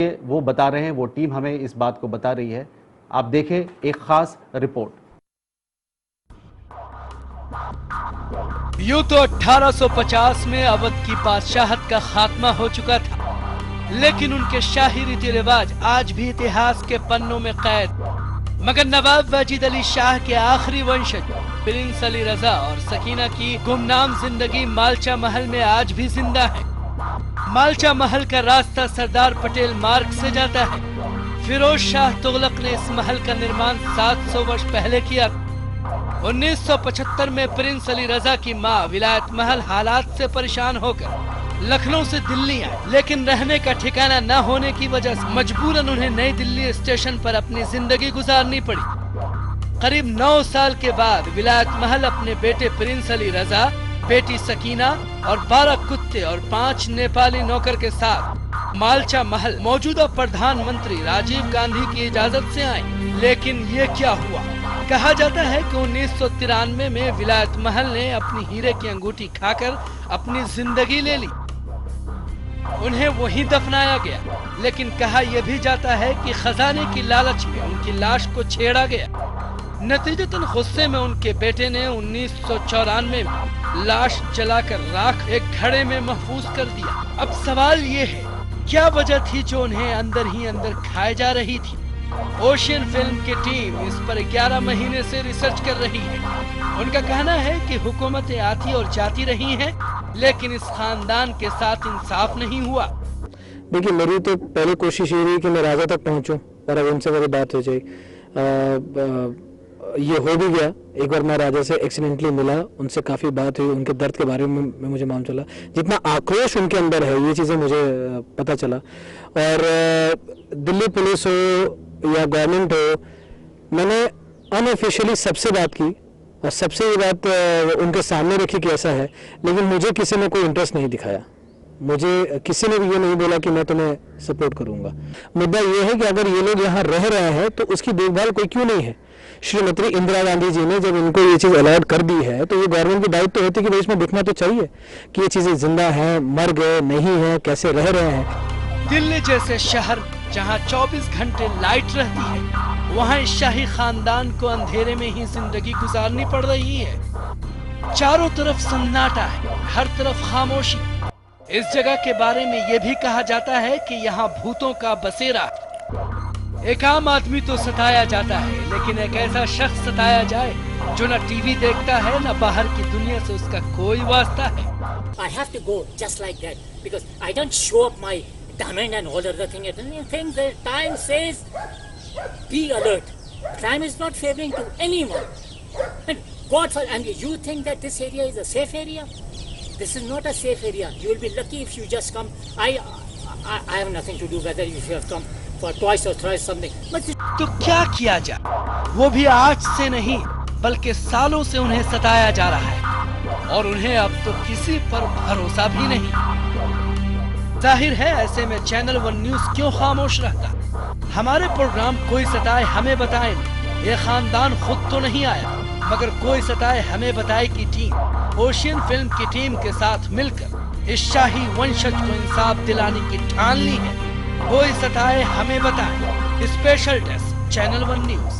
वो बता रहे हैं, वो टीम हमें इस बात को बता रही है। आप देखें एक खास रिपोर्ट। यूं तो 1850 में अवध की बादशाहत का खात्मा हो चुका था, लेकिन उनके शाही रीति रिवाज आज भी इतिहास के पन्नों में कैद। मगर नवाब वाजिद अली शाह के आखिरी वंशज प्रिंस अली रजा और सकीना की गुमनाम जिंदगी मालचा महल में आज भी जिंदा है। मालचा महल का रास्ता सरदार पटेल मार्ग से जाता है। फिरोज शाह तुगलक ने इस महल का निर्माण 700 वर्ष पहले किया। 1975 में प्रिंस अली रजा की मां विलायत महल हालात से परेशान होकर लखनऊ से दिल्ली आए, लेकिन रहने का ठिकाना न होने की वजह से मजबूरन उन्हें नई दिल्ली स्टेशन पर अपनी जिंदगी गुजारनी पड़ी। करीब 9 साल के बाद विलायत महल अपने बेटे प्रिंस अली रजा, बेटी सकीना और 12 कुत्ते और 5 नेपाली नौकर के साथ मालचा महल मौजूदा प्रधानमंत्री राजीव गांधी की इजाजत से आए। लेकिन ये क्या हुआ? कहा जाता है कि 1993 में विलायत महल ने अपनी हीरे की अंगूठी खाकर अपनी जिंदगी ले ली। उन्हें वहीं दफनाया गया, लेकिन कहा यह भी जाता है कि खजाने की लालच में उनकी लाश को छेड़ा गया। नतीजतन गुस्से में उनके बेटे ने 1994 में लाश जलाकर राख एक घड़े में महफूज कर दिया। अब सवाल ये है, क्या वजह थी जो उन्हें अंदर ही अंदर खाए जा रही थी? ओशियन फिल्म की टीम इस पर 11 महीने से रिसर्च कर रही है। उनका कहना है कि हुकूमतें आती और जाती रही हैं, लेकिन इस खानदान के साथ इंसाफ नहीं हुआ। देखिए, मेरी तो पहली कोशिश ये रही कि मैं राजा तक पहुंचूं और अब उनसे मेरी बात हो जाए। ये हो भी गया। एक बार मैं राजा से एक्सीडेंटली मिला, उनसे काफ़ी बात हुई, उनके दर्द के बारे में मुझे मालूम चला, जितना आक्रोश उनके अंदर है ये चीज़ें मुझे पता चला। और दिल्ली पुलिस हो या गवर्नमेंट हो, मैंने अनऑफिशियली सबसे बात की और सबसे ये बात उनके सामने रखी कि ऐसा है, लेकिन मुझे किसी ने कोई इंटरेस्ट नहीं दिखाया। मुझे किसी ने भी ये नहीं बोला कि मैं तुम्हें सपोर्ट करूंगा। मुद्दा ये है कि अगर ये लोग यहाँ रह रहे हैं तो उसकी देखभाल कोई क्यों नहीं है? श्रीमती इंदिरा गांधी जी ने जब इनको ये चीज़ अलॉट कर दी है तो ये गवर्नमेंट की दायित्व तो होती है कि भाई इसमें दिखना तो चाहिए कि ये चीज़ें जिंदा हैं, मर गए, नहीं है, कैसे रह रहे हैं। दिल्ली जैसे शहर जहाँ 24 घंटे लाइट रहती है, वहाँ इस शाही खानदान को अंधेरे में ही जिंदगी गुजारनी पड़ रही है। चारों तरफ सन्नाटा है, हर तरफ खामोशी। इस जगह के बारे में ये भी कहा जाता है कि यहाँ भूतों का बसेरा। एक आम आदमी तो सताया जाता है, लेकिन एक ऐसा शख्स सताया जाए जो न टीवी देखता है न बाहर की दुनिया से उसका कोई वास्ता है। I have to go just like that because I don't show up my diamond and all other thing. Things that time says, be alert. Time is not favoring to anyone. And God for, and you think that this area is a safe area? This is not a safe area. You will be lucky if you just come. I have nothing to do whether you have come for twice or thrice something. But तो क्या किया जाए? वो भी आज से नहीं बल्कि सालों से उन्हें सताया जा रहा है और उन्हें अब तो किसी पर भरोसा भी नहीं। जाहिर है ऐसे में चैनल 1 न्यूज क्यों खामोश रहता? हमारे प्रोग्राम कोई सताए हमें बताए। ये खानदान खुद तो नहीं आया, मगर कोई सताए हमें बताए की टीम ओशियन फिल्म की टीम के साथ मिलकर इस शाही वंशज को इंसाफ दिलाने की ठान ली है। कोई सताए हमें बताए। Special desk channel 1 news.